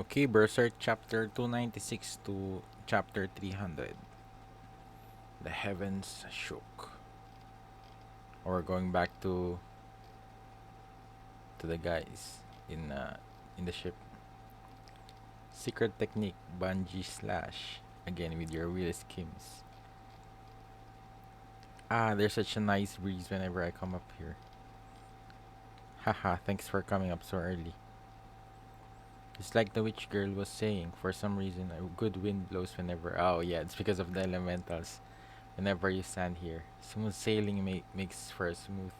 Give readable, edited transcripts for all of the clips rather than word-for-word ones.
Okay, Berserk Chapter 296 to Chapter 300. The heavens shook. Or going back to the guys in the ship. Secret technique, bungee slash. Again with your wheel schemes. Ah, there's such a nice breeze whenever I come up here. Haha, thanks for coming up so early. It's like the witch girl was saying, for some reason a good wind blows whenever. Oh yeah, it's because of the elementals. Whenever you stand here, smooth sailing makes for a smooth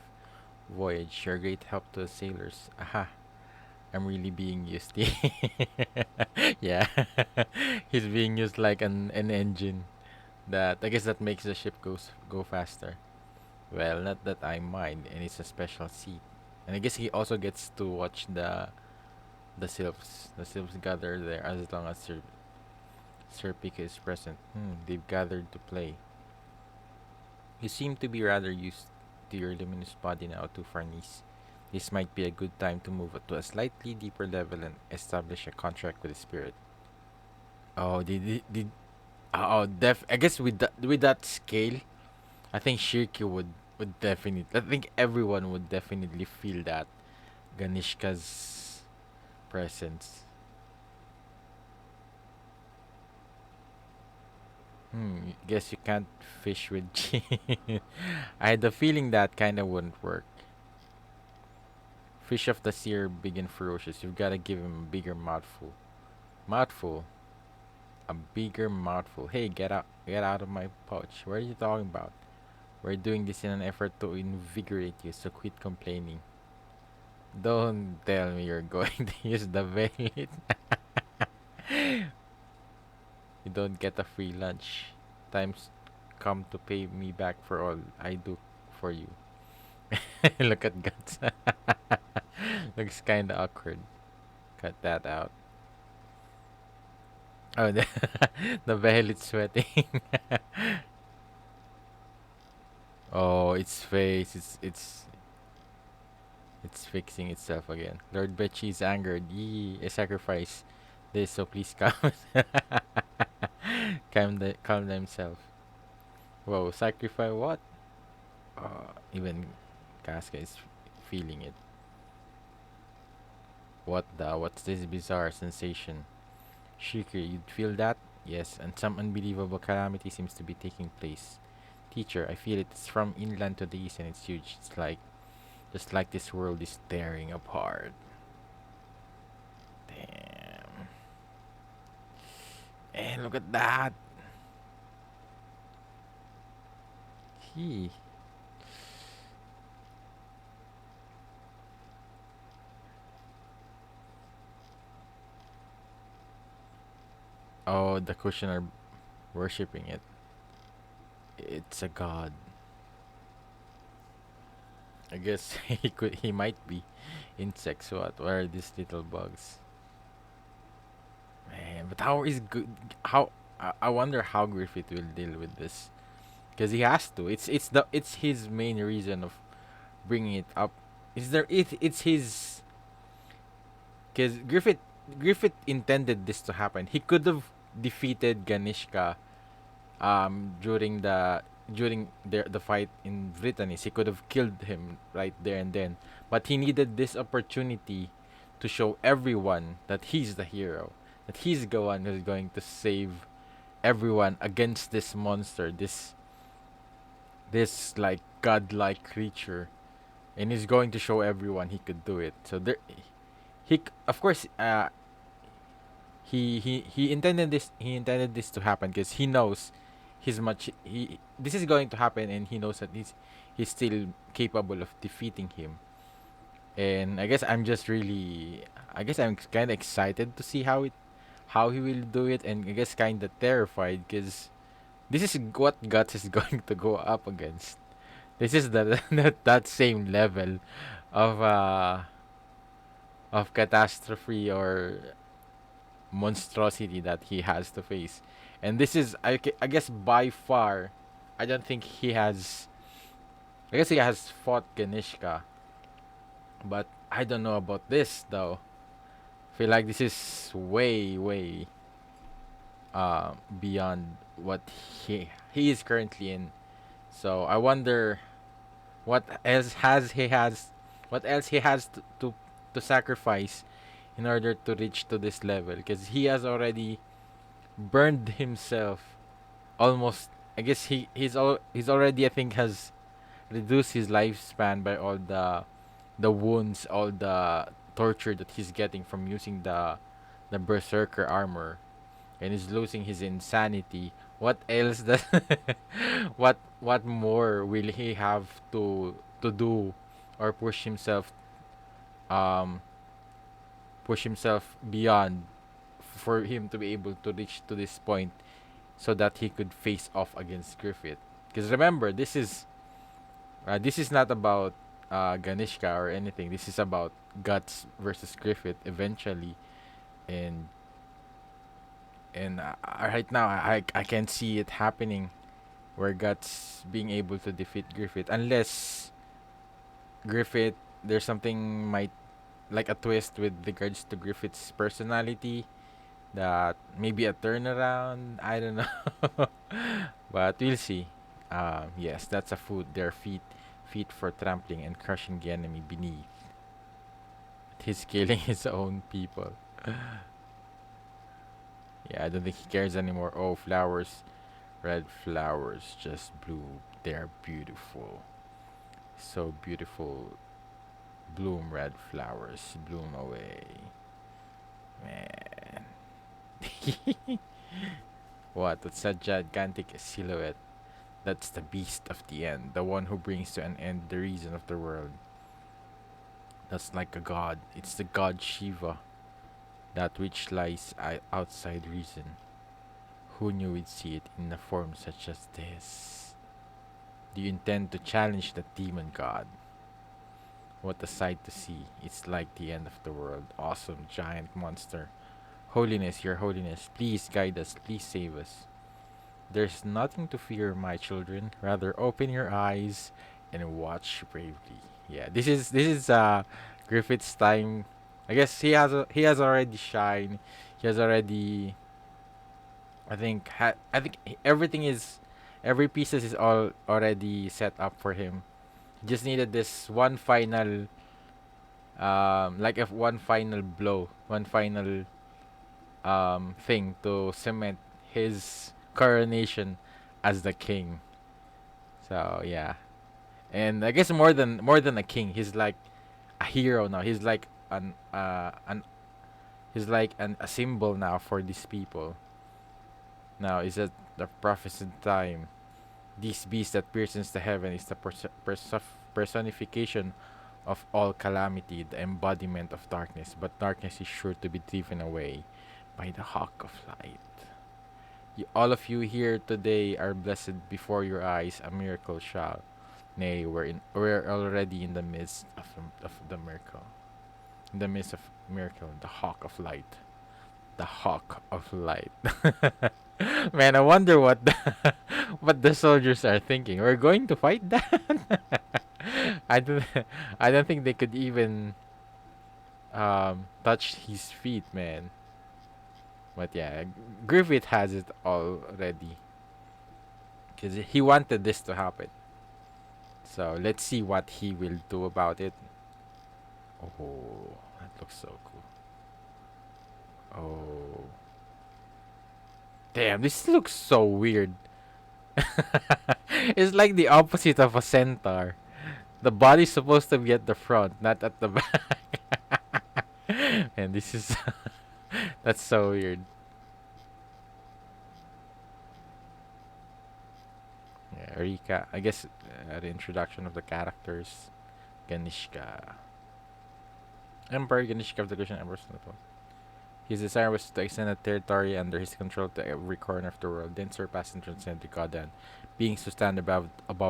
voyage. You're a great help to the sailors. Aha, I'm really being used. Yeah, he's being used like an engine. That I guess that makes the ship go faster. Well, not that I mind, and it's a special seat. And I guess he also gets to watch the sylphs. The sylphs gather there as long as Sir Pika is present. They've gathered to play. You seem to be rather used to your luminous body now, too, Farnese. This might be a good time to move to a slightly deeper level and establish a contract with the spirit. Oh, did I guess with that scale, I think Shirky would definitely. I think everyone would definitely feel that Ganishka's presence. Guess you can't fish with G. I had the feeling that kinda wouldn't work. Fish of the sea are big and ferocious. You've gotta give him a bigger mouthful. Mouthful? A bigger mouthful. Hey, get out of my pouch. What are you talking about? We're doing this in an effort to invigorate you, so quit complaining. Don't tell me you're going to use the velvet. You don't get a free lunch. Time's come to pay me back for all I do for you. Look at guts. Looks kinda awkward. Cut that out. Oh, the violet's sweating. Oh, its face. It's fixing itself again. Lord Betchy is angered. Yee, a sacrifice. This, so please calm. Calm themselves. Whoa, sacrifice what? Even Casca is feeling it. What's this bizarre sensation? Shikri, you'd feel that? Yes, and some unbelievable calamity seems to be taking place. Teacher, I feel it. It's from inland to the east and it's huge. It's like, just like this world is tearing apart. Damn. And look at that. He. Oh, the Kushan are worshipping it. It's a god. I guess he might be insects. What are these little bugs? Man, but how is good? How I wonder how Griffith will deal with this, because he has to. It's his main reason of bringing it up. Is there it's his, because Griffith intended this to happen. He could have defeated Ganishka during the fight in Britannies. He could have killed him right there and then, but he needed this opportunity to show everyone that he's the hero, that he's the one who's going to save everyone against this monster, this like godlike creature, and he's going to show everyone he could do it. So there, of course, he intended this to happen because he knows he this is going to happen, and he knows that he's still capable of defeating him. And I guess I'm kind of excited to see how he will do it, and I guess kind of terrified because this is what Guts is going to go up against. This is the that same level of catastrophe or monstrosity that he has to face. And this is, I guess, by far, I don't think he has. I guess he has fought Ganishka, but I don't know about this though. feel like this is way beyond what he is currently in. So I wonder what else he has to sacrifice in order to reach to this level, because he has already burned himself almost. I guess he's already, I think, has reduced his lifespan by all the wounds, all the torture that he's getting from using the berserker armor, and is losing his insanity. What else does what more will he have to do, or um push himself beyond, for him to be able to reach to this point, so that he could face off against Griffith? Because remember, this is not about Ganishka or anything. This is about Guts versus Griffith eventually, and right now I can see it happening, where Guts being able to defeat Griffith, unless Griffith, there's something might, like a twist with regards to Griffith's personality, that maybe a turnaround. I don't know, but we'll see. Yes, that's a food. Their feet for trampling and crushing the enemy beneath. He's killing his own people. Yeah, I don't think he cares anymore. Oh, flowers, red flowers just bloom. They're beautiful, so beautiful. Bloom, red flowers, bloom away, man. What? That's a gigantic silhouette. That's the beast of the end, the one who brings to an end the reason of the world. That's like a god. It's the god Shiva, that which lies outside reason. Who knew we'd see it in a form such as this? Do you intend to challenge the demon god? What a sight to see. It's like the end of the world. Awesome giant monster. Holiness, your holiness, please guide us, please save us. There's nothing to fear, my children. Rather open your eyes and watch bravely. Yeah, this is Griffith's time. I guess he has already shined. He has already, I think every pieces is all already set up for him. He just needed this one final, like if one final blow, one final thing to cement his coronation as the king. So yeah, and I guess more than a king, he's like a hero now. He's like a symbol now for these people. Now is it the prophesied time? This beast that pierces the heaven is the personification of all calamity, the embodiment of darkness. But darkness is sure to be driven away by the hawk of light. All of you here today are blessed before your eyes. A miracle shall. Nay, we're already in the midst of the miracle. In the midst of miracle, the hawk of light. The hawk of light. Man, I wonder what what the soldiers are thinking. We're going to fight that. I don't I don't think they could even touch his feet, man. But yeah, Griffith has it already, because he wanted this to happen. So let's see what he will do about it. Oh, that looks so cool. Oh, damn, this looks so weird. It's like the opposite of a centaur. The body's supposed to be at the front, not at the back. And this is that's so weird. Yeah, Rika. I guess the introduction of the characters. Ganishka. Emperor Ganishka of the Grecian Emperor. His desire was to extend a territory under his control to every corner of the world, then surpass and transcend the Godan. Being to stand above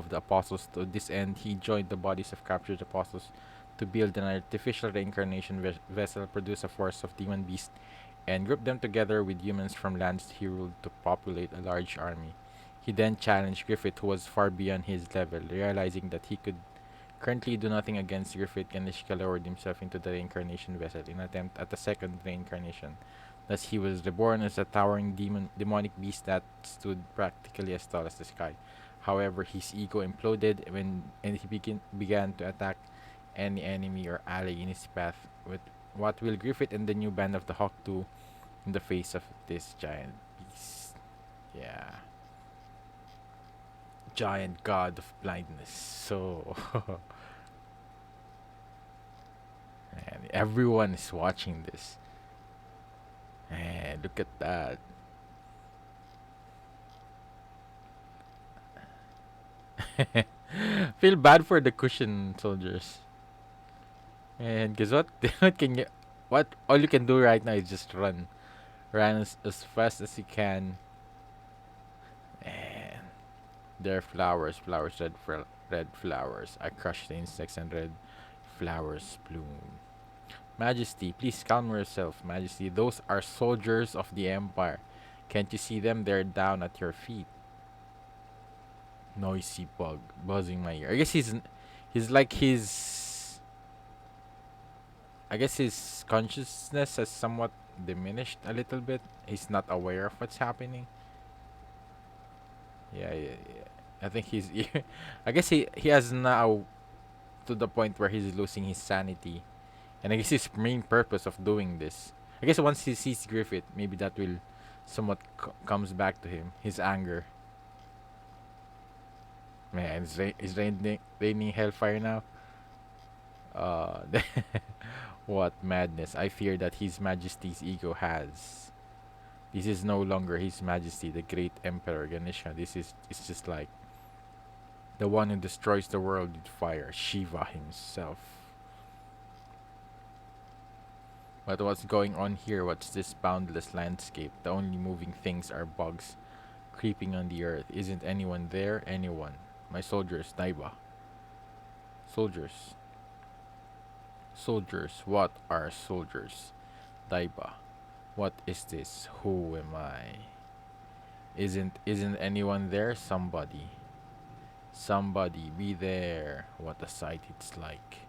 the apostles, to this end he joined the bodies of captured apostles to build an artificial reincarnation vessel, produce a force of demon beasts, and group them together with humans from lands he ruled to populate a large army. He then challenged Griffith, who was far beyond his level, realizing that he could Currently, do nothing against Griffith. Kanishka lowered himself into the reincarnation vessel in attempt at a second reincarnation. Thus, he was reborn as a towering demonic beast that stood practically as tall as the sky. However, his ego imploded and he began to attack any enemy or ally in his path. With what will Griffith and the new band of the Hawk do in the face of this giant beast? Yeah, giant god of blindness. So, and everyone is watching this. And look at that. Feel bad for the cushion soldiers. And guess what? what can you? What all you can do right now is just run. Run as fast as you can. And there are flowers, red flowers. I crush the insects and red flowers bloom. Majesty, please calm yourself, Majesty. Those are soldiers of the Empire. Can't you see them? They're down at your feet. Noisy bug buzzing my ear. He's like his. I guess his consciousness has somewhat diminished a little bit. He's not aware of what's happening. Yeah. I think he's. I guess he has now to the point where he's losing his sanity, and I guess his main purpose of doing this. I guess once he sees Griffith, maybe that will somewhat comes back to him. His anger. Man, it's raining hellfire now. Uh, what madness! I fear that His Majesty's ego has. This is no longer His Majesty, the great Emperor Ganesha. It's just like the one who destroys the world with fire, Shiva himself. But what's going on here? What's this boundless landscape? The only moving things are bugs creeping on the earth. Isn't anyone there? Anyone? My soldiers, Daiba. Soldiers. Soldiers. What are soldiers? Daiba. What is this? Who am I? Isn't anyone there? Somebody. Somebody be there. What a sight it's like.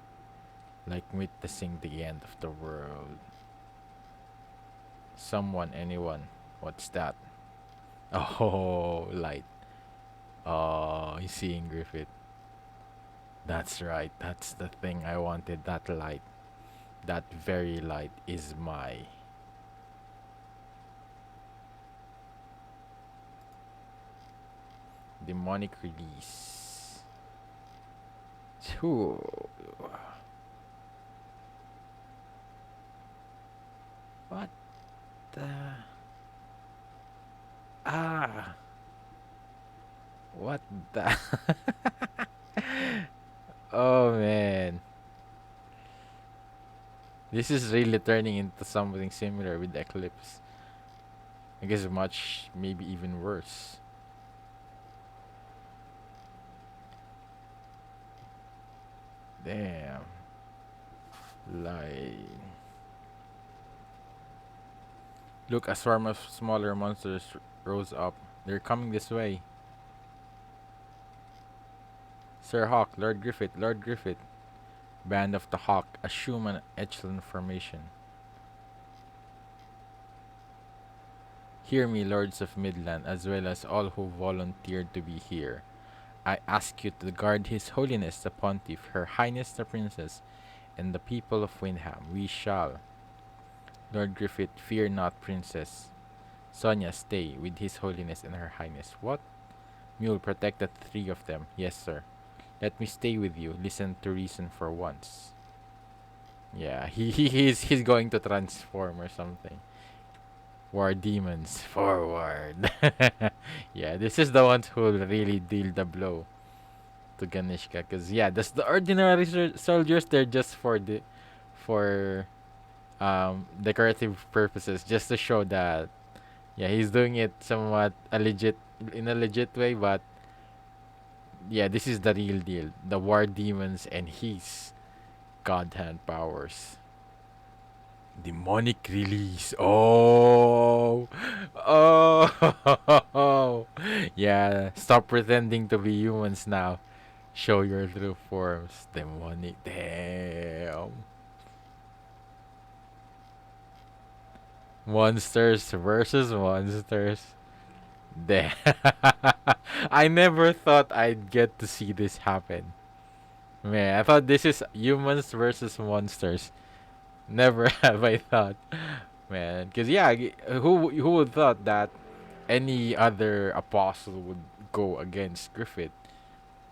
Like witnessing the end of the world. Someone, anyone. What's that? Oh, light. Oh, he's seeing Griffith. That's right. That's the thing I wanted. That light. That very light is my. Demonic release. Ooh. What the? Ah. What the? Oh man. This is really turning into something similar with Eclipse. I guess much, maybe even worse. Damn. Like. Look, a swarm of smaller monsters rose up. They're coming this way. Sir Hawk, Lord Griffith, Lord Griffith. Band of the Hawk, assume an echelon formation. Hear me, lords of Midland, as well as all who volunteered to be here. I ask you to guard His Holiness the Pontiff, Her Highness the Princess, and the people of Windham. We shall. Lord Griffith, fear not, Princess. Sonia, stay with His Holiness and Her Highness. What? Mule, protect the three of them. Yes, sir. Let me stay with you. Listen to reason for once. Yeah, he's going to transform or something. War demons forward. Yeah, this is the ones who will really deal the blow to Ganishka. Cause yeah, that's the ordinary soldiers. They're just for decorative purposes, just to show that yeah he's doing it somewhat in a legit way, but yeah, this is the real deal. The war demons and his god hand powers. Demonic release. Oh. Oh. Yeah. Stop pretending to be humans now. Show your true forms. Demonic. Damn. Monsters versus monsters. Damn. I never thought I'd get to see this happen. Man, I thought this is humans versus monsters. Never have I thought. Man, because yeah, who would thought that any other apostle would go against Griffith,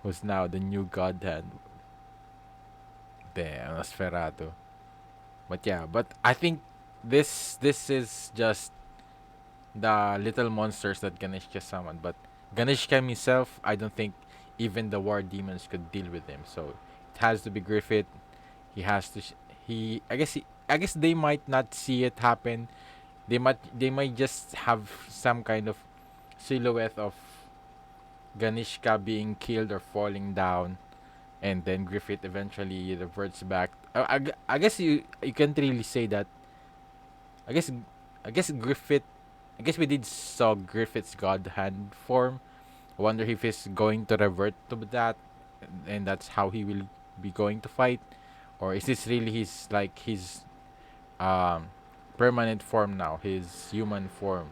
who's now the new god hand. Damn, Nosferatu. But yeah, but I think this is just the little monsters that Ganeshka summoned. But Ganeshka himself, I don't think even the war demons could deal with him. So it has to be Griffith. He has to. He. I guess. I guess they might not see it happen. They might just have some kind of silhouette of Ganishka being killed or falling down, and then Griffith eventually reverts back. I guess you can't really say that. I guess I guess Griffith. I guess we did saw Griffith's god hand form. I wonder if he's going to revert to that, and that's how he will be going to fight, or is this really his um permanent form now, his human form?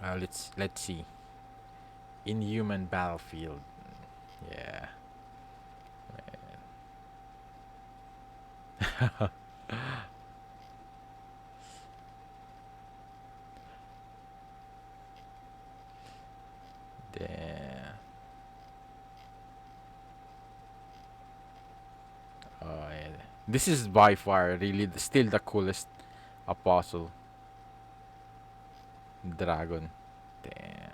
Let's see. Inhuman battlefield. Yeah. Damn. Oh yeah. This is by far really still the coolest apostle dragon. Damn.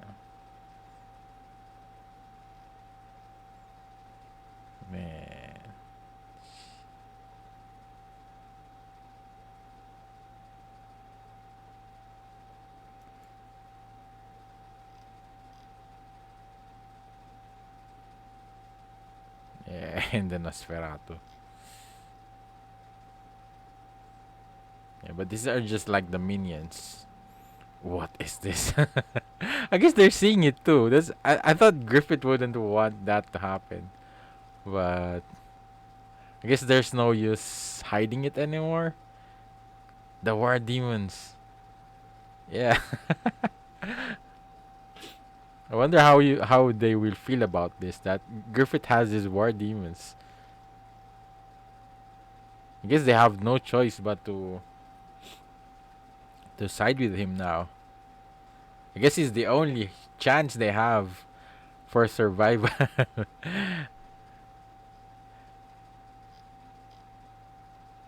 Man. Yeah, and the Nosferatu. Yeah, but these are just like the minions. What is this? I guess they're seeing it too. I thought Griffith wouldn't want that to happen. But I guess there's no use hiding it anymore. The war demons. Yeah. I wonder how they will feel about this. That Griffith has his war demons. I guess they have no choice but to side with him now. I guess he's the only chance they have for survival.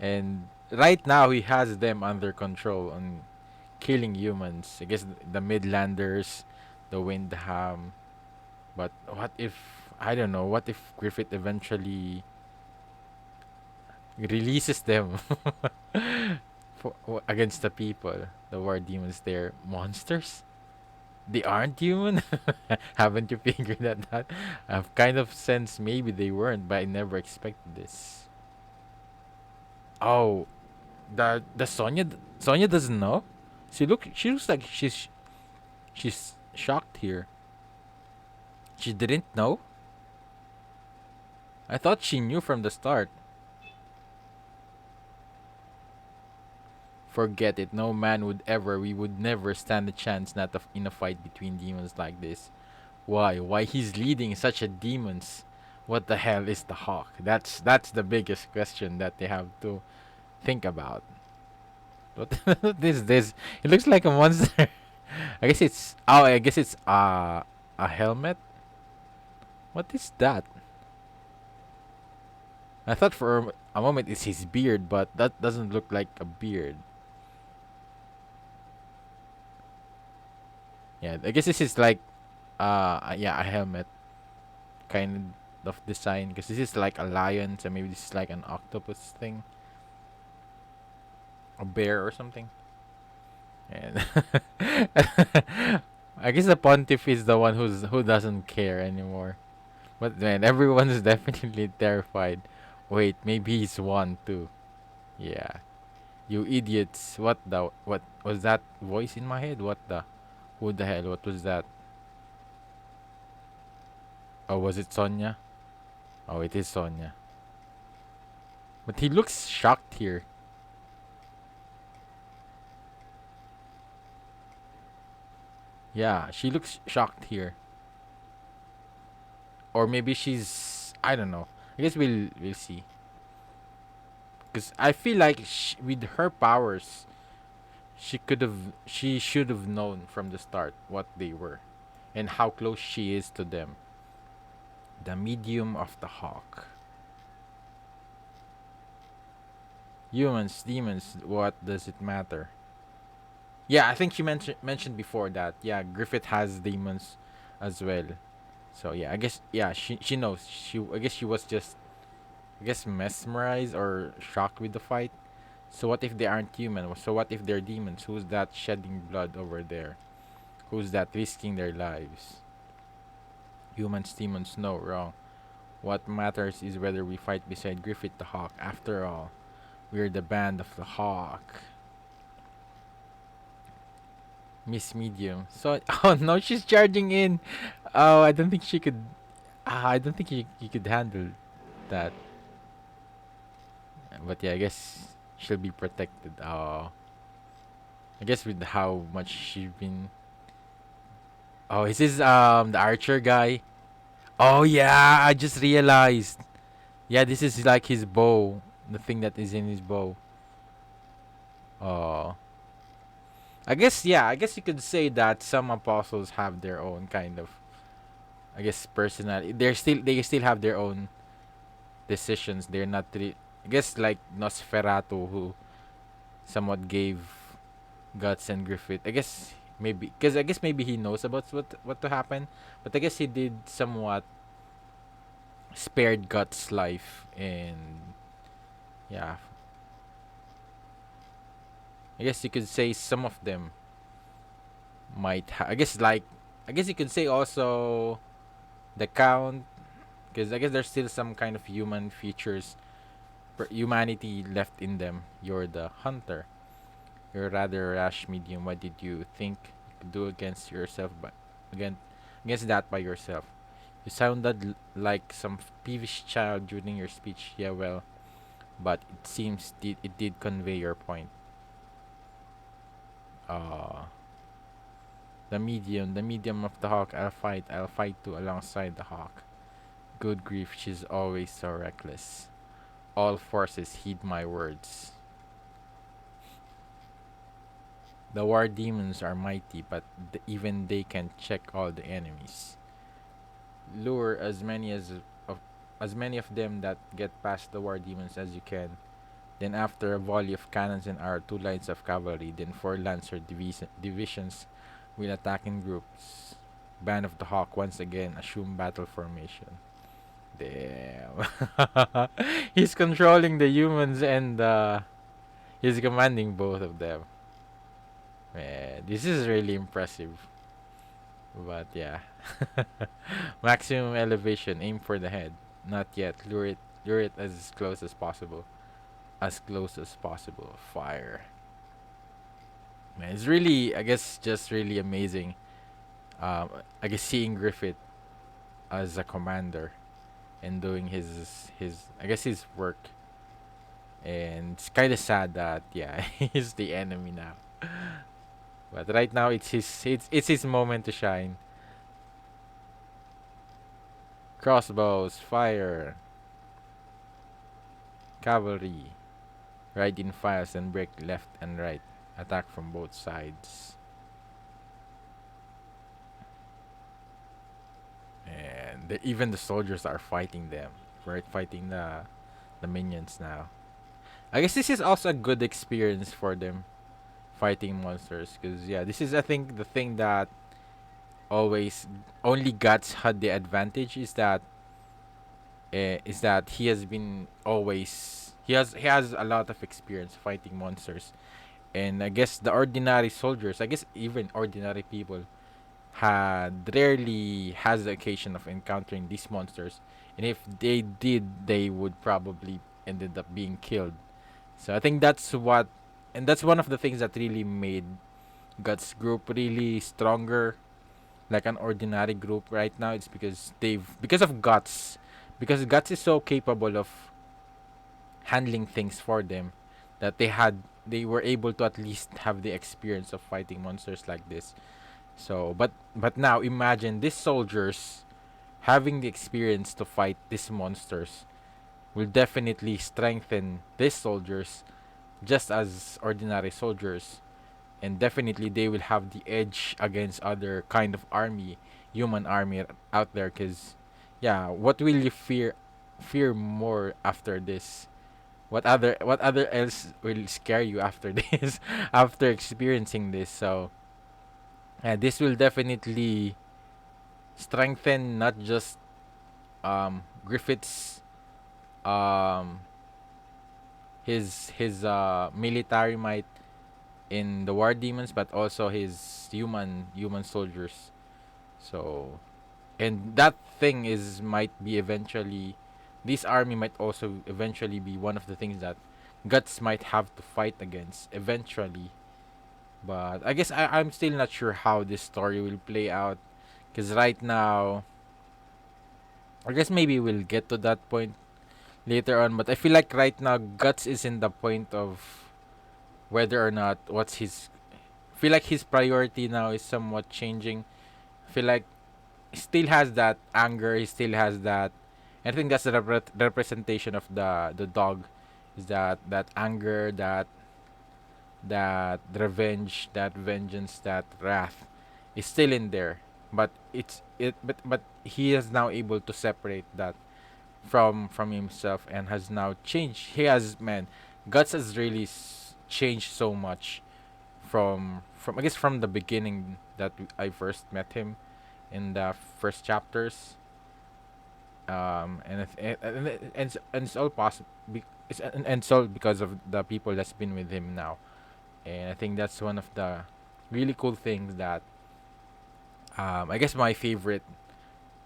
And right now he has them under control on killing humans. I guess the Midlanders, the Windham. But what if I don't know? What if Griffith eventually releases them against the people? The war demons, they're monsters. They aren't human. Haven't you figured that out? I've kind of sensed maybe they weren't, but I never expected this. Oh, the Sonya doesn't know. She looks like she's shocked here. She didn't know. I thought she knew from the start. Forget it. No man would ever. We would never stand a chance not in a fight between demons like this. Why? Why he's leading such a demons? What the hell is the hawk? That's the biggest question that they have to think about. What is this? It looks like a monster. I guess it's a helmet. What is that? I thought for a moment it's his beard, but that doesn't look like a beard. Yeah, I guess this is like yeah, a helmet kind of design, because this is like a lion, so maybe this is like an octopus thing, a bear or something. And I guess the pontiff is the one who doesn't care anymore. But man, everyone is definitely terrified. Wait, maybe he's one too. Yeah. You idiots. What was that voice in my head? What the who the hell? What was that? Oh, was it Sonya? Oh, it is Sonya. But he looks shocked here. Yeah, she looks shocked here. Or maybe she's, I don't know. I guess we'll see. Cuz I feel like with her powers, she should have known from the start what they were and how close she is to them. The medium of the hawk. Humans, demons, what does it matter? Yeah, I think she mentioned before that. Yeah, Griffith has demons as well. So yeah, I guess yeah, she knows. I guess she was just I guess mesmerized or shocked with the fight. So what if they aren't human? So what if they're demons? Who's that shedding blood over there? Who's that risking their lives? Humans, demons, no, wrong. What matters is whether we fight beside Griffith the Hawk. After all, we're the band of the Hawk. Miss Medium. So, oh no, she's charging in. Oh, I don't think she could. I don't think you could handle that. But yeah, I guess she'll be protected. I guess with how much she's been. Oh, is this the archer guy? Oh yeah, I just realized. Yeah, this is like his bow. The thing that is in his bow. Oh. I guess yeah, I guess you could say that some apostles have their own kind of I guess personality. They still have their own decisions. They're not really I guess like Nosferatu who somewhat gave Guts and Griffith. I guess maybe because I guess maybe he knows about what to happen, but I guess he did somewhat spared Guts' life and yeah, I guess you could say some of them I guess like I guess you could say also the count because I guess there's still some kind of human features humanity left in them. You're the hunter. You're rather rash medium. What did you think you could do against yourself but again against that by yourself? You sounded like some peevish child during your speech. Yeah, well, but it seems it did convey your point. uh the medium of the hawk. I'll fight too alongside the hawk. Good grief, she's always so reckless. All forces heed my words. The war demons are mighty, but even they can check all the enemies. Lure of as many of them that get past the war demons as you can. Then after a volley of cannons and arrows, two lines of cavalry, then four lancer divisions will attack in groups. Band of the Hawk once again assume battle formation. Damn. He's controlling the humans and he's commanding both of them. Man, this is really impressive. But yeah. Maximum elevation, aim for the head. Not yet. Lure it as close as possible. As close as possible. Fire. Man, it's really I guess just really amazing. I guess seeing Griffith as a commander and doing his I guess his work. And it's kind of sad that yeah he's the enemy now. But right now it's his moment to shine. Crossbows, fire, cavalry, ride in files and break left and right. Attack from both sides. And even the soldiers are fighting them. Right, fighting the minions now. I guess this is also a good experience for them fighting monsters because yeah, this is I think the thing that always only Guts had the advantage is that he has been always he has a lot of experience fighting monsters, and I guess the ordinary soldiers, I guess even ordinary people, had rarely has the occasion of encountering these monsters, and if they did, they would probably ended up being killed. So I think that's one of the things that really made Guts group really stronger like an ordinary group right now. It's because of Guts because Guts is so capable of handling things for them that they were able to at least have the experience of fighting monsters like this. So, but now imagine these soldiers having the experience to fight these monsters will definitely strengthen these soldiers just as ordinary soldiers, and definitely they will have the edge against other kind of army, human army out there. Cause yeah, what will you fear more after this? What other else will scare you after this? After experiencing this, so this will definitely strengthen not just Griffith's um his military might in the war demons, but also his human soldiers. So, and that thing is might be eventually, this army might also eventually be one of the things that Guts might have to fight against eventually. But I guess I'm still not sure how this story will play out, because right now I guess maybe we'll get to that point later on. But I feel like right now Guts is in the point of whether or not what's his, feel like his priority now is somewhat changing. I feel like he still has that anger. He still has that. I think that's the representation of the dog, is that anger, that revenge, that vengeance, that wrath, is still in there. But but he is now able to separate that from himself and has now changed. He has, man, Guts has really changed so much from I guess from the beginning that I first met him in the first chapters. And it's all possible. And it's all because of the people that's been with him now. And I think that's one of the really cool things that I guess my favorite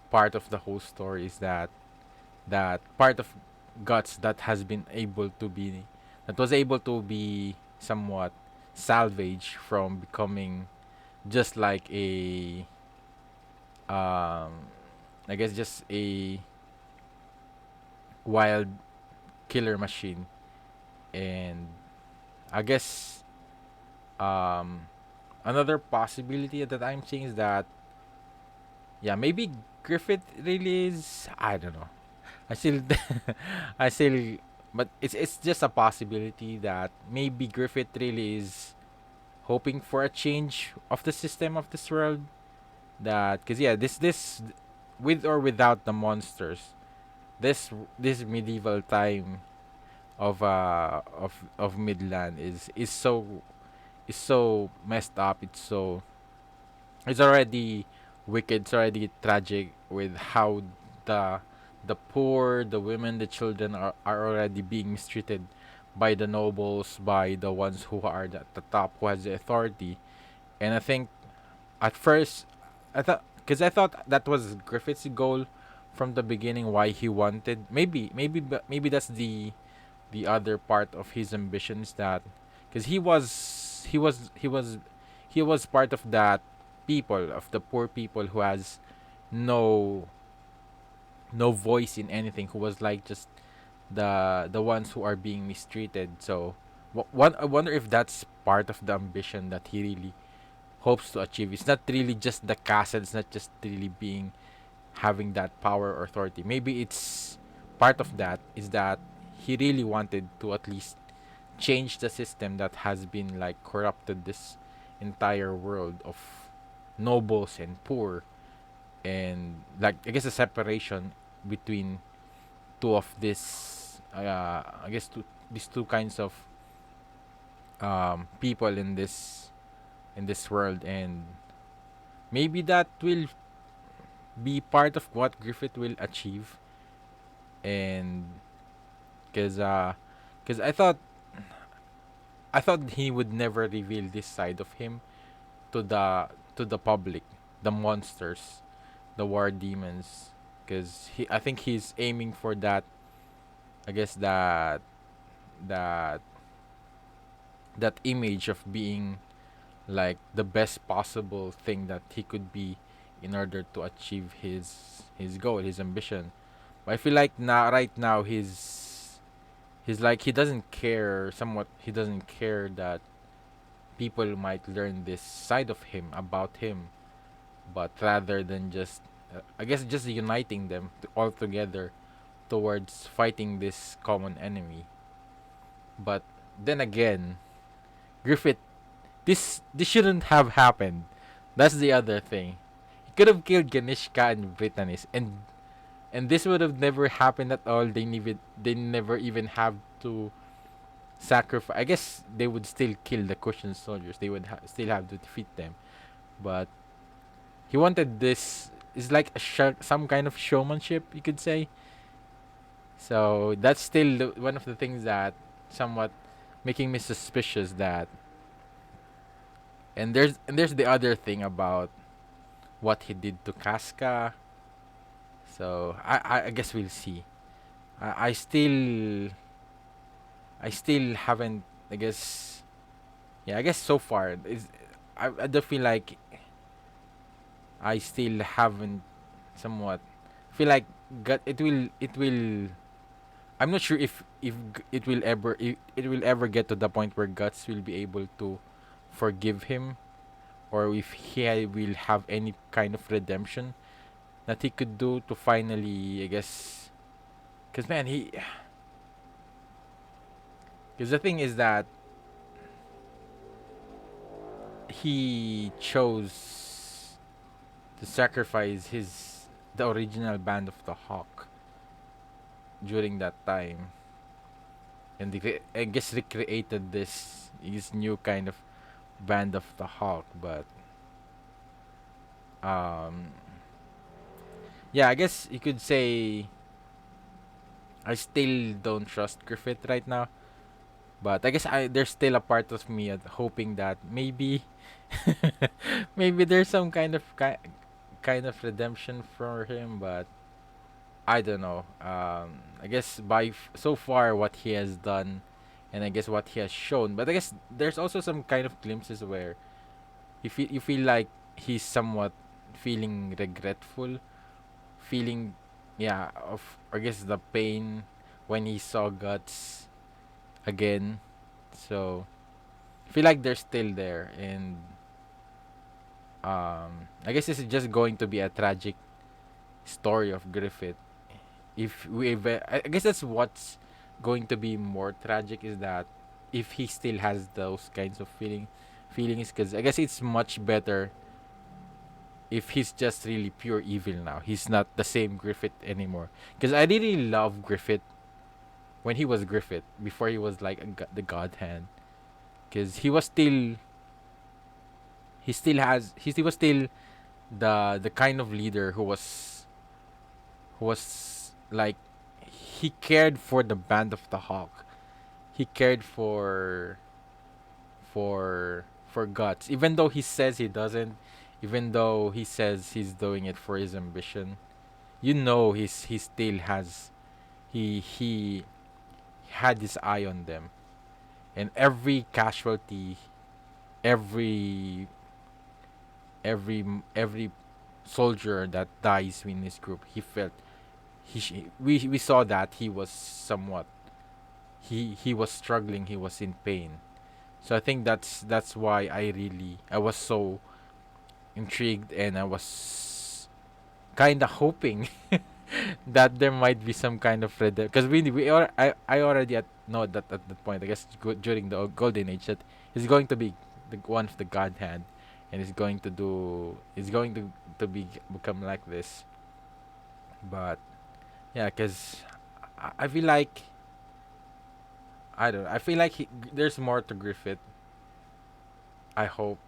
part of the whole story is that part of Guts that was able to be somewhat salvaged from becoming just like a I guess just a wild killer machine. And I guess um another possibility that I'm seeing is that, yeah, maybe Griffith really is, I don't know. I still I still but it's just a possibility that maybe Griffith really is hoping for a change of the system of this world. That, cuz yeah, this with or without the monsters, this medieval time of Midland is so messed up. It's already wicked. It's already tragic with how the the poor, the women, the children are already being mistreated by the nobles, by the ones who are at the top, who has the authority. And I think at first, I thought that was Griffith's goal from the beginning. Why he wanted, maybe that's the other part of his ambitions, that because he was part of that people, of the poor people who has no no voice in anything, who was like just the ones who are being mistreated. So I wonder if that's part of the ambition that he really hopes to achieve. It's not really just the castle, it's not just really being having that power or authority. Maybe it's part of that is that he really wanted to at least change the system that has been like corrupted this entire world of nobles and poor, and like I guess a separation between two of this I guess these two kinds of people in this world. And maybe that will be part of what Griffith will achieve. And because cause I thought he would never reveal this side of him to the public, the monsters, the war demons, because I think he's aiming for that. I guess that that image of being like the best possible thing that he could be in order to achieve his goal, his ambition. I feel like now, right now, he's like he doesn't care. Somewhat, he doesn't care that people might learn this side of him about him, but rather than just, I guess, just uniting them all together towards fighting this common enemy. But then again, Griffith, this shouldn't have happened. That's the other thing. He could have killed Ganishka and Britannis, and this would have never happened at all. They never even have to sacrifice. I guess they would still kill the Cushion soldiers. They would still have to defeat them. But he wanted this. It's like some kind of showmanship, you could say. So that's still one of the things that somewhat making me suspicious that. And there's the other thing about what he did to Casca. So I guess we'll see. I still haven't, I guess, yeah, I guess so far is I do feel like I still haven't somewhat feel like it will I'm not sure if it will ever get to the point where Guts will be able to forgive him, or if he will have any kind of redemption that he could do to finally, I guess, because man, because the thing is that he chose to sacrifice the original band of the Hawk during that time, and I guess recreated this his new kind of band of the Hawk. But um yeah, I guess you could say I still don't trust Griffith right now. But I guess there's still a part of me hoping that maybe maybe there's some kind of redemption for him. But I don't know. I guess so far what he has done, and I guess what he has shown. But I guess there's also some kind of glimpses where you feel like he's somewhat feeling regretful, feeling, yeah, of, I guess, the pain when he saw Guts again. So I feel like they're still there, and I guess this is just going to be a tragic story of Griffith. If I guess that's what's going to be more tragic, is that if he still has those kinds of feelings, because I guess it's much better if he's just really pure evil now. He's not the same Griffith anymore. Because I really love Griffith when he was Griffith, before he was like the God Hand. Because he was still the kind of leader who was like, he cared for the band of the Hawk. He cared for Guts, even though he says he doesn't, even though he says he's doing it for his ambition. He still has, he had his eye on them, and every casualty, every every soldier that dies in this group, he felt, we saw that he was somewhat, he was struggling, he was in pain. So I think that's why I was so intrigued, and I was kind of hoping that there might be some kind of because I already know that at that point, I guess, during the golden age, that he's going to be one of the God Hand, and he's going to become like this. But yeah, because I feel like, I don't know, I feel like there's more to Griffith, I hope.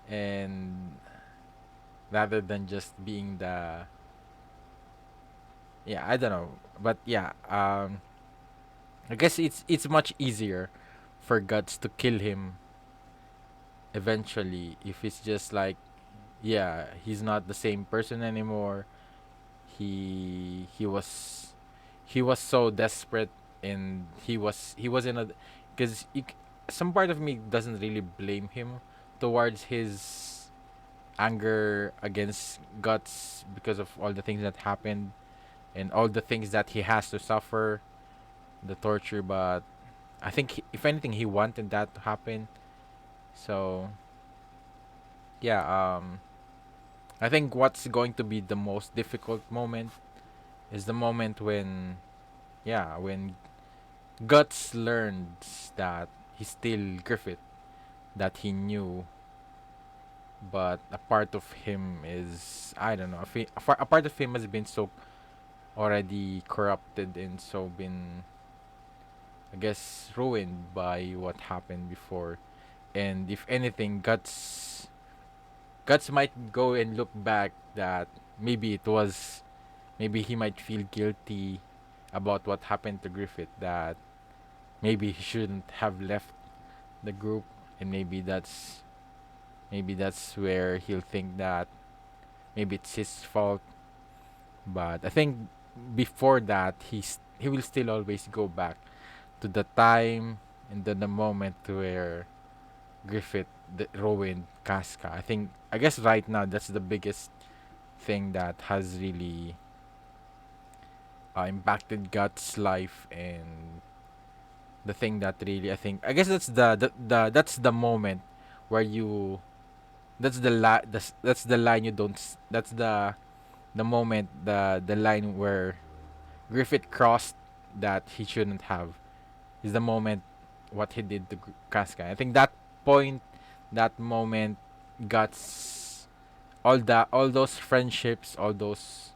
And rather than just being the, yeah, I don't know, but yeah, I guess it's much easier for Guts to kill him eventually, if it's just like, yeah, he's not the same person anymore. He was so desperate, and he was in a, because some part of me doesn't really blame him towards his anger against Guts because of all the things that happened. and all the things that he has to suffer, the torture. But I think if anything, he wanted that to happen. So yeah, I think what's going to be the most difficult moment is the moment when, yeah, when Guts learns that he's still Griffith, that he knew, but a part of him is, I don't know, a part of him has been so already corrupted and so been, I guess, ruined by what happened before. And if anything, Guts might go and look back that maybe it was, maybe he might feel guilty about what happened to Griffith, that maybe he shouldn't have left the group, and maybe that's where he'll think that maybe it's his fault. But I think before that, he will still always go back to the time and then the moment where Griffith ruined Casca. I guess right now that's the biggest thing that has really impacted Guts' life, and the thing that really, I guess that's that's the moment where you, that's the line you don't that's the moment, the line where Griffith crossed that he shouldn't have, is the moment what he did to Casca. I think that point, that moment, Guts, all those friendships, all those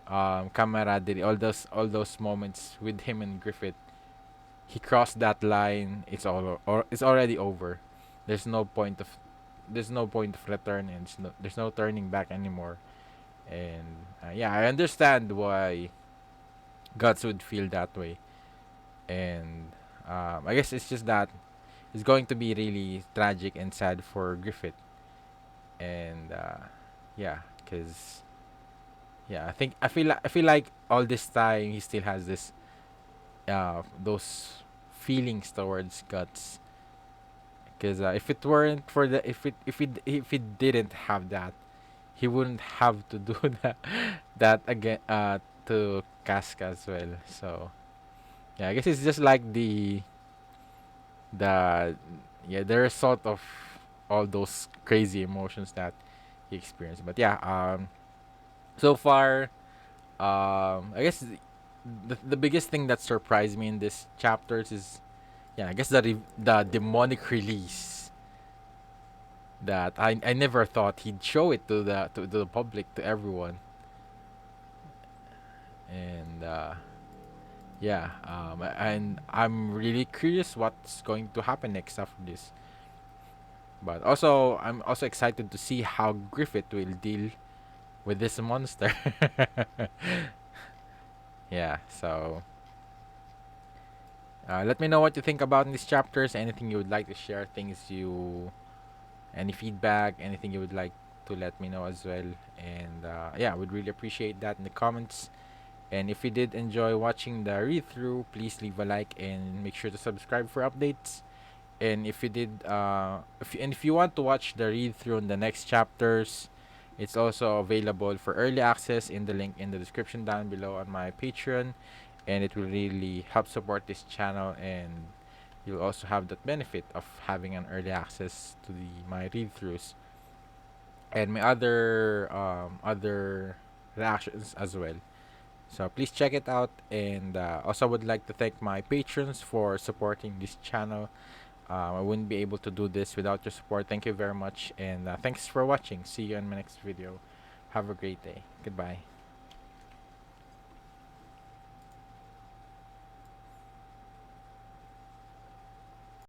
camaraderie, all those moments with him and Griffith, he crossed that line. It's all, or it's already over. There's no point of there's no point of return, and there's no turning back anymore. And yeah, I understand why Guts would feel that way. And I guess it's just that it's going to be really tragic and sad for Griffith. And yeah, because yeah, I feel like all this time he still has this those feelings towards Guts. Because if it weren't for the if it didn't have that, he wouldn't have to do that again to Casca as well. So yeah, I guess it's just like the yeah, the result of all those crazy emotions that he experienced. But yeah, so far, I guess the biggest thing that surprised me in this chapters is, yeah, I guess the demonic release, that I never thought he'd show it to the public, to everyone. And yeah, and I'm really curious what's going to happen next after this. But also, I'm also excited to see how Griffith will deal with this monster. Yeah, so let me know what you think about these chapters. Anything you would like to share, any feedback, anything you would like to let me know as well. And yeah, I would really appreciate that in the comments. And if you did enjoy watching the read through, please leave a like and make sure to subscribe for updates. And if you did, if you want to watch the read through in the next chapters, it's also available for early access in the link in the description down below on my Patreon, and it will really help support this channel, and you'll also have that benefit of having an early access to my read throughs and my other reactions as well. So please check it out, and also would like to thank my patrons for supporting this channel. I wouldn't be able to do this without your support. Thank you very much, and thanks for watching. See you in my next video. Have a great day. Goodbye.